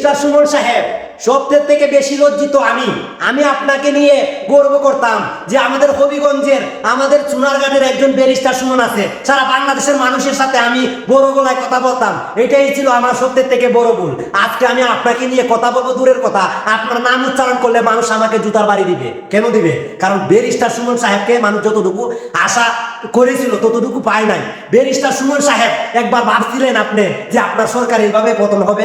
Barrister Suman সাহেব, সবচেয়ে থেকে বেশি লজ্জিত আমি আপনাকে নিয়ে গর্ব করতাম যে আমাদের হবিগঞ্জের, আমাদের চুনারঘাটের একজন ব্যারিস্টার সুমন আছে। সারা বাংলাদেশের মানুষের সাথে আমি বড় গলায় কথা বলতাম, এটাই ছিল আমার সবচেয়ে থেকে বড় ভুল। আজকে আমি আপনাকে নিয়ে কথা বলবো দূরের কথা, আপনার নাম উচ্চারণ করলে মানুষ আমাকে জুতার বাড়ি দিবে। কেন দিবে? কারণ ব্যারিস্টার সুমন সাহেবকে মানুষ যতটুকু আশা করেছিল ততটুকু পায় নাই। ব্যারিস্টার সুমন সাহেব, একবার ভাবছিলেন আপনি যে আপনার সরকার এইভাবে পতন হবে?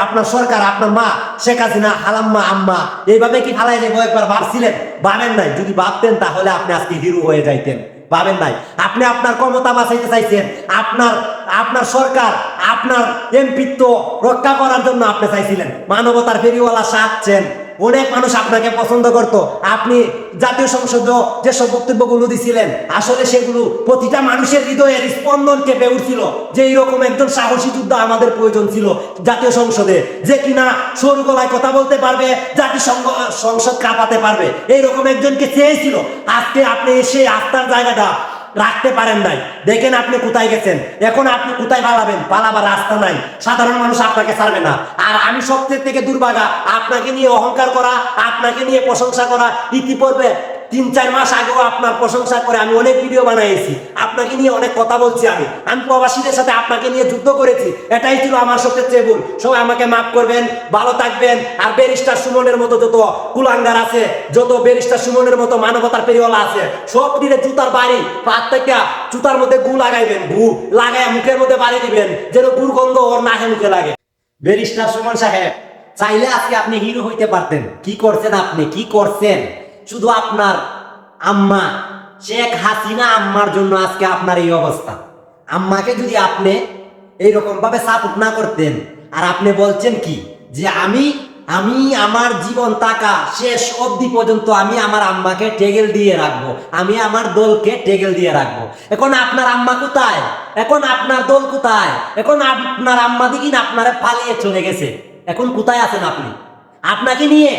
আপনার সরকার, আপনার মা শেখ হাসিনা, হালাম্মা আম্মা এইভাবে কি ফালাই যাবো? একবার ভাবছিলেন? ভাবেন নাই। যদি ভাবতেন তাহলে আপনি আজকে হিরো হয়ে যাইতেন। ভাবেন নাই। আপনি আপনার ক্ষমতা বাঁচাইতে চাইছেন, আপনার সরকার, আপনার এমপিত্ব রক্ষা করার জন্য আপনি চাইছিলেন। মানবতার ফেরিওয়ালা সাজছেন, অনেক মানুষ আপনাকে পছন্দ করত। আপনি জাতীয় সংসদ যেসব বক্তব্যগুলো দিছিলেন, আসলে সেগুলো প্রতিটা মানুষের হৃদয়ের স্পন্দন কেঁপে উঠছিল যে এইরকম একজন সাহসী যোদ্ধা আমাদের প্রয়োজন ছিল জাতীয় সংসদে, যে কিনা সরু গলায় কথা বলতে পারবে, সংসদ কাঁপাতে পারবে। এইরকম একজনকে চেয়েছিল। আজকে আপনি এসে আস্থার জায়গাটা রাখতে পারেন নাই। দেখেন আপনি কোথায় গেছেন। এখন আপনি কোথায় পালাবেন? পালাবার রাস্তা নাই। সাধারণ মানুষ আপনাকে ছাড়বে না। আর আমি সবচেয়ে থেকে দুর্ভাগা, আপনাকে নিয়ে অহংকার করা, আপনাকে নিয়ে প্রশংসা করা। ইতিপূর্বে 3-4 মাস আগেও আপনার প্রশংসা করে আমি অনেক ভিডিও বানাইছি, আপনাকে নিয়ে অনেক কথা বলছি। আমি প্রবাসীদের সাথে আপনাকে নিয়ে যুদ্ধ করেছি। এটাই ছিল আমার সবচেয়ে ভুল। সবাই আমাকে মাফ করবেন, ভালো থাকবেন। আর ব্যারিস্টার সুমনের মতো যত কুলাঙ্গার আছে, যত ব্যারিস্টার সুমনের মতো মানবতার পেরিওয়ালা আছে, সব দিলে জুতার বাড়ি, প্রত্যেকটা জুতার মধ্যে গু লাগাইবেন। গু লাগায় মুখের মধ্যে বাড়ি দিবেন, যেন দুর্গন্ধ ওর নাকে মুখে লাগে। ব্যারিস্টার সুমন সাহেব, চাইলে আজকে আপনি হিরো হইতে পারতেন। কি করছেন আপনি? কি করছেন? শুধু আপনার আম্মা শেখ হাসিনা আম্মার জন্য আজকে আপনার এই অবস্থা। আম্মাকে যদি আপনি এইরকম ভাবে সাপোর্ট না করতেন, আর আপনি বলছেন কি যে আমি আমার জীবন টাকা শেষ অবধি পর্যন্ত আমি আমার আম্মাকে টেগেল দিয়ে রাখবো, আমি আমার দলকে টেগেল দিয়ে রাখবো। এখন আপনার আম্মা কোথায়? এখন আপনার দল কোথায়? এখন আপনার আম্মা দিকিন আপনারা পালিয়ে চলে গেছে। এখন কোথায় আছেন আপনি? আপনাকে নিয়ে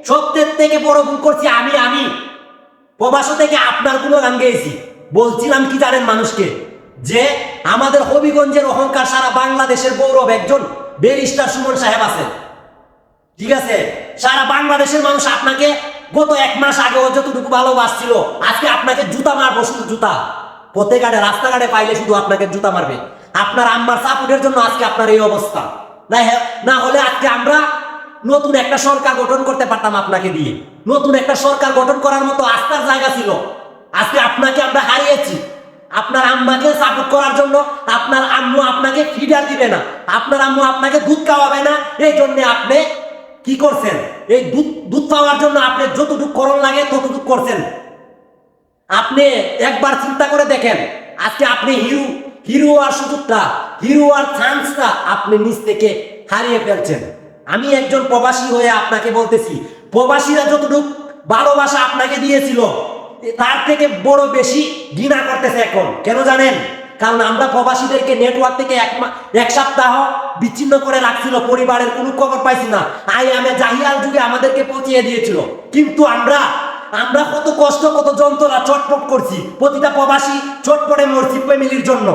সত্যের থেকে বড় ভুল করছি আমি প্রবাস থেকে আপনার গুণগান গেয়েছি। বলছিলাম কি জানেন মানুষকে, যে আমাদের হবিগঞ্জের অহংকার, সারা বাংলাদেশের গৌরব একজন ব্যারিস্টার সুমন সাহেব আছে। ঠিক আছে, সারা বাংলাদেশের মানুষ আপনাকে গত 1 মাস আগে যতটুকু ভালোবাসছিল, আজকে আপনাকে জুতা মারবো, শুধু জুতা। পথে ঘাটে রাস্তাঘাটে পাইলে শুধু আপনাকে জুতা মারবে। আপনার আম্মার সাপোর্টের জন্য আজকে আপনার এই অবস্থা। না হলে আজকে আমরা নতুন একটা সরকার গঠন করতে পারতাম আপনাকে দিয়ে। নতুন একটা সরকার গঠন করার মতো আস্থার জায়গা ছিল। আজকে আপনাকে আমরা হারিয়েছি। আপনার আম্মাকে সাপোর্ট করার জন্য আপনার আম্মু আপনাকে ফিডার দিবে না, আপনার আম্মু আপনাকে দুধ খাওয়াবে না। এই জন্য আপনি কি করছেন? এই দুধ পাওয়ার জন্য আপনি যতটুকু করণ লাগে ততটুকু করছেন। আপনি একবার চিন্তা করে দেখেন, আজকে আপনি হিরো আর সুযোগটা, হিরো আর চান্সটা আপনি নিজ থেকে হারিয়ে ফেলছেন। আমি একজন প্রবাসী হয়ে আপনাকে বলতেছি, প্রবাসীরা যতটুকু ভালোবাসা আপনাকে দিয়েছিল তার থেকে বড় বেশি ঘৃণা করতেছে এখন। কেন জানেন? কারণ আমরা প্রবাসীদেরকে নেটওয়ার্ক থেকে 1 সপ্তাহ বিচ্ছিন্ন করে রাখছিল, পরিবারের কোনো খবর পাইছি না। জাহিয়াল যুগে আমাদেরকে পৌঁছিয়ে দিয়েছিল। কিন্তু আমরা কত কষ্ট, কত যন্ত্রণা চটপট করছি। প্রতিটা প্রবাসী চটপটে মরছি ফ্যামিলির জন্য।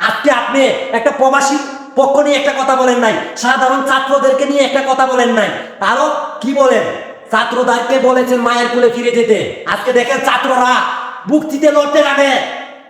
আজকে আপনি একটা প্রবাসী পক্ষ নিয়ে একটা কথা বলেন নাই, সাধারণ ছাত্রদেরকে নিয়ে একটা কথা বলেন নাই। আরো কি বলেন? ছাত্রদেরকে বলেছেন মায়ের কোলে ফিরে যেতে। আজকে দেখেন ছাত্ররা বুক চিতে লড়তে জানে,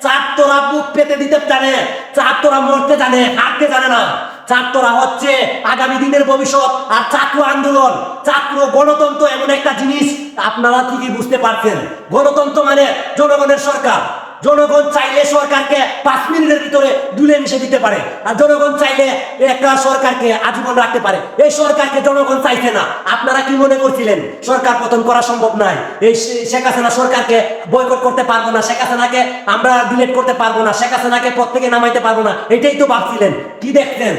ছাত্ররা বুক পেতে দিতে জানে, ছাত্ররা মরতে জানে, হাঁটতে জানে না। ছাত্ররা হচ্ছে আগামী দিনের ভবিষ্যৎ। আর ছাত্র আন্দোলন, ছাত্র গণতন্ত্র এমন একটা জিনিস আপনারা ঠিকই বুঝতে পারছেন। গণতন্ত্র মানে জনগণের সরকার। জনগণ চাইলে সরকারকে 5 মিনিটের ভিতরে দুলে মিশে দিতে পারে, আর জনগণ চাইলে একটা সরকারকে আজীবন রাখতে পারে। এই সরকারকে জনগণ চাইছে না। আপনারা কি মনে করছিলেন সরকার পতন করা সম্ভব নয়? এই শেখ হাসিনা সরকারকে বয়কট করতে পারবো না, শেখ হাসিনাকে আমরা ডিলিট করতে পারবো না, শেখ হাসিনাকে পদ থেকে নামাইতে পারবো না, এটাই তো ভাবছিলেন। কি দেখছেন?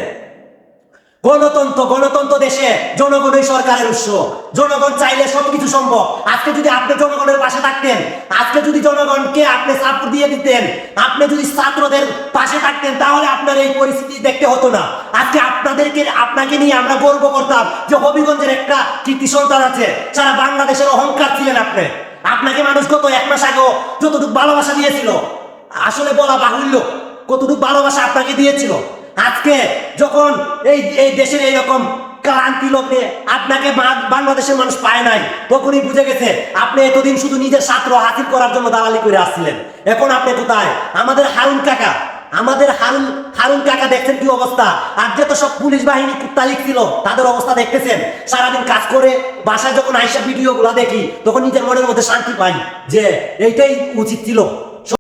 গণতন্ত্র দেশে জনগণই সরকারের উৎস। জনগণ চাইলে সবকিছু সম্ভব। আজকে যদি আপনি জনগণের পাশে থাকতেন, আজকে যদি জনগণকে আপনি সাপোর্ট দিয়ে দিতেন, আপনি যদি ছাত্রদের পাশে থাকতেন, তাহলে আপনার এই পরিস্থিতি দেখতে হতো না। আজকে আপনাকে নিয়ে আমরা গর্ব করতাম যে হবিগঞ্জের একটা কীর্তি সন্তান আছে। সারা বাংলাদেশের অহংকার ছিলেন আপনি। আপনাকে মানুষ গত 1 মাস আগেও যতটুকু ভালোবাসা দিয়েছিল, আসলে বলা বাহুল্য কতটুকু ভালোবাসা আপনাকে দিয়েছিল। আজকে যখন এই দেশের এইরকম ক্লান্তি লগ্নে আপনাকে বাংলাদেশের মানুষ পায় নাই, তখনই বুঝে গেছে আপনি এতদিন শুধু নিজের ছাত্র হাসিল করার জন্য দালালি করে আসছিলেন। এখন আপনি কোথায়? আমাদের হারুন কাকা দেখছেন কি অবস্থা। আর যে তো সব পুলিশ বাহিনী কুত্তালিক ছিল তাদের অবস্থা দেখতেছেন। সারাদিন কাজ করে বাসায় যখন আইসা ভিডিও গুলা দেখি তখন নিজের মনের মধ্যে শান্তি পাই যে এইটাই উচিত ছিল।